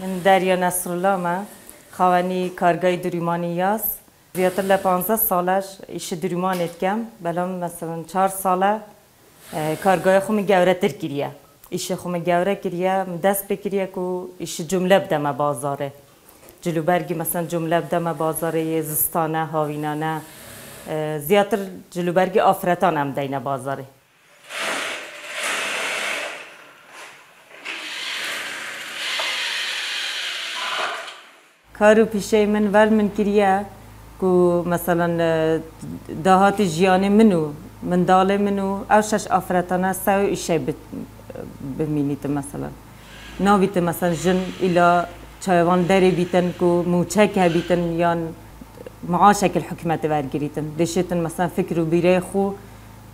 من دریا نصرالله ما خوانی کارگاه دریمانی یاست. زیادتر ل 15 سالش ایش دریمانت کم بلام مثلا 4 ساله کارگاه خومی گورتر کریه. ایش خومی گوره کریه دست بکریه که ایش جمله بدم بازاره. جلو برگی مثلا جمله بدم بازاره زستانه هاوینانه زیادتر جلو برگی آفرتان هم دینه بازاره. کارو پیشه من ول من کریه که مثلا دهات جیان منو من داله منو اوشش آفرتانه سو ایشه بمینیت مثلا ناویت مثلا جن ایلا چایوان داری بیتن که موچک بیتن یا معاشک الحکمت ورگریتن دشتن مثلا فکر و بیره خو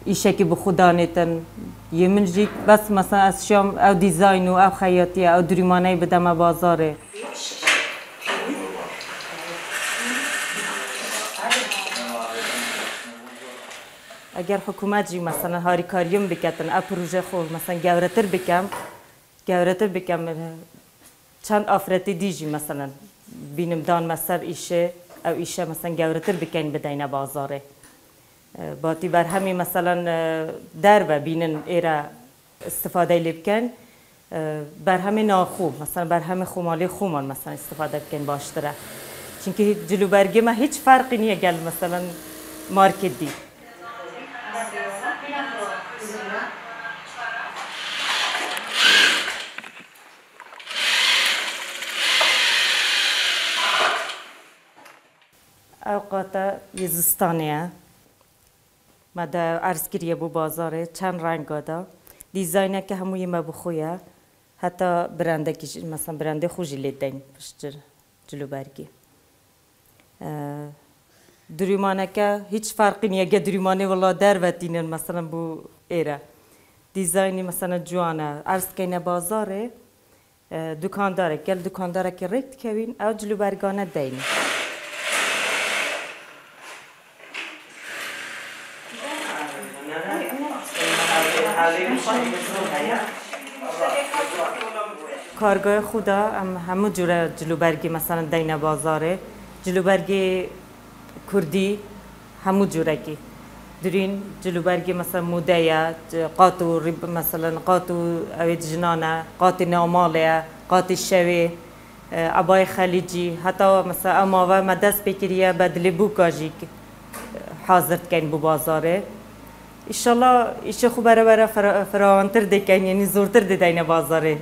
ایشه که بخودانیتن یه من جیک بس مثلا از شام او دیزاین و او خیاطی او دریمانه بدم بازاره. اگر حکومت جی مثلا هاری کاریم بکتن ا پروژه خو مثلا گورتر بکم چند آفرتی دیجی مثلا بینم دان مثلا ایشه او ایشه مثلا گورتر بکن بدین بازاره باتی بر همین مثلا دربه بینن ایرا استفاده لبکن بر همین ناخو مثلا بر همین خومالی خومان مثلا استفاده بکن باشتره چونکه جلو برگی ما هیچ فرقی نیه گل مثلا مارکت دی. اوقات یزستانیه مده عرض کریه بو بازاره چند رنگ داده دیزاینه که هموی ما بخویه حتی برنده که مثلا برنده خوشی لیدین پشتر جلو برگی دریمانه که هیچ فرقی نیه که دریمانه والله در وطینن مثلا بو ایره دیزاینی مثلا جوانه عرض کنه بازاره دکانداره گل دکانداره که ریکت کوین او جلو برگانه دین کارگاه خودا همو جوره جلوبرگی مثلا دینه بازاره جلوبرگی کردی همو جوره کی درین جلوبرگی مثلا مودیا قاتو رب مثلا قاتو اوید جنانه قات ناماله قات شوی عبای خلیجی حتی مثلا اما و مدرس بکریه بدل بوکاجی حاضرت کن بو بازاره انشالله ایش خوب برای فراوانتر دکن یعنی زورتر دینه بازاره.